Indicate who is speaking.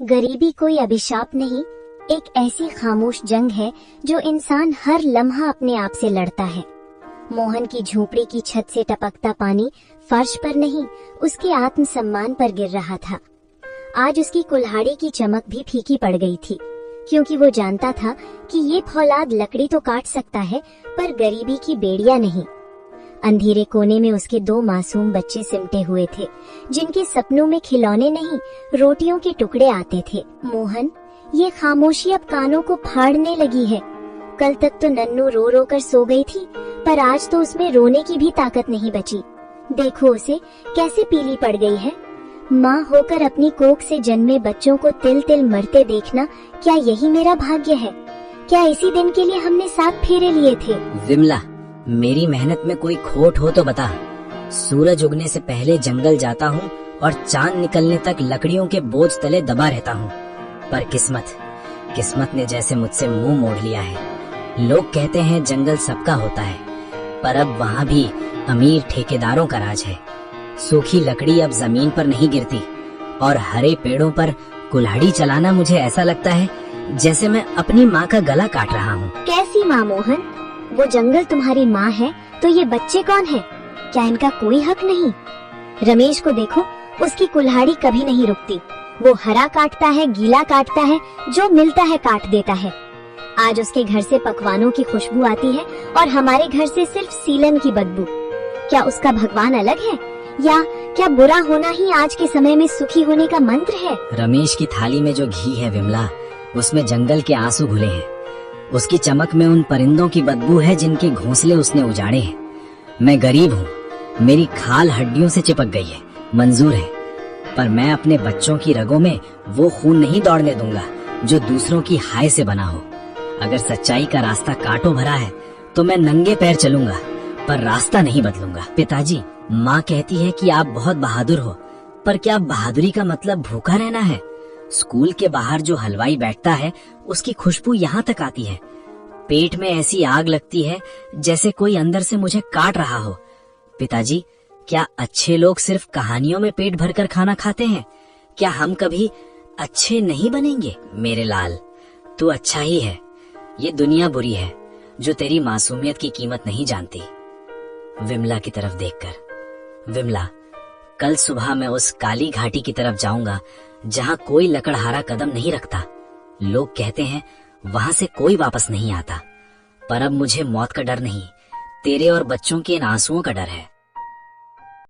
Speaker 1: गरीबी कोई अभिशाप नहीं, एक ऐसी खामोश जंग है जो इंसान हर लम्हा अपने आप से लड़ता है। मोहन की झोपड़ी की छत से टपकता पानी फर्श पर नहीं, उसके आत्मसम्मान पर गिर रहा था। आज उसकी कुल्हाड़ी की चमक भी फीकी पड़ गई थी, क्योंकि वो जानता था कि ये फौलाद लकड़ी तो काट सकता है, पर गरीबी की बेड़ियां नहीं। अंधेरे कोने में उसके 2 मासूम बच्चे सिमटे हुए थे, जिनके सपनों में खिलौने नहीं, रोटियों के टुकड़े आते थे। मोहन, ये खामोशी अब कानों को फाड़ने लगी है। कल तक तो नन्नू रो रो कर सो गई थी, पर आज तो उसमें रोने की भी ताकत नहीं बची। देखो उसे कैसे पीली पड़ गई है। माँ होकर अपनी कोख से जन्मे बच्चों को तिल तिल मरते देखना, क्या यही मेरा भाग्य है? क्या इसी दिन के लिए हमने 7 फेरे लिए थे?
Speaker 2: विमला, मेरी मेहनत में कोई खोट हो तो बता। सूरज उगने से पहले जंगल जाता हूँ और चांद निकलने तक लकड़ियों के बोझ तले दबा रहता हूँ, पर किस्मत ने जैसे मुझसे मुंह मोड़ लिया है। लोग कहते हैं जंगल सबका होता है, पर अब वहाँ भी अमीर ठेकेदारों का राज है। सूखी लकड़ी अब जमीन पर नहीं गिरती और हरे पेड़ों पर कुल्हाड़ी चलाना मुझे ऐसा लगता है जैसे मैं अपनी माँ का गला काट रहा हूँ।
Speaker 1: कैसी माँ मोहन? वो जंगल तुम्हारी माँ है तो ये बच्चे कौन है? क्या इनका कोई हक नहीं? रमेश को देखो, उसकी कुल्हाड़ी कभी नहीं रुकती। वो हरा काटता है, गीला काटता है, जो मिलता है काट देता है। आज उसके घर से पकवानों की खुशबू आती है और हमारे घर से सिर्फ सीलन की बदबू। क्या उसका भगवान अलग है, या क्या बुरा होना ही आज के समय में सुखी होने का मंत्र है?
Speaker 2: रमेश की थाली में जो घी है विमला, उसमें जंगल के आंसू घुले हैं। उसकी चमक में उन परिंदों की बदबू है जिनके घोंसले उसने उजाड़े हैं। मैं गरीब हूँ, मेरी खाल हड्डियों से चिपक गई है, मंजूर है, पर मैं अपने बच्चों की रगों में वो खून नहीं दौड़ने दूंगा जो दूसरों की हाय से बना हो। अगर सच्चाई का रास्ता कांटों भरा है तो मैं नंगे पैर चलूंगा, पर रास्ता नहीं बदलूंगा। पिताजी, माँ कहती है कि आप बहुत बहादुर हो, पर क्या बहादुरी का मतलब भूखा रहना है? स्कूल के बाहर जो हलवाई बैठता है उसकी खुशबू यहाँ तक आती है। पेट में ऐसी आग लगती है जैसे कोई अंदर से मुझे काट रहा हो। पिताजी, क्या अच्छे लोग सिर्फ कहानियों में पेट भरकर खाना खाते हैं? क्या हम कभी अच्छे नहीं बनेंगे? मेरे लाल, तू अच्छा ही है। ये दुनिया बुरी है जो तेरी मासूमियत की कीमत नहीं जानती। विमला की तरफ देखकर, विमला, कल सुबह मैं उस काली घाटी की तरफ जाऊंगा जहाँ कोई लकड़हारा कदम नहीं रखता। लोग कहते हैं वहां से कोई वापस नहीं आता, पर अब मुझे मौत का डर नहीं, तेरे और बच्चों के इन आंसुओं का डर है।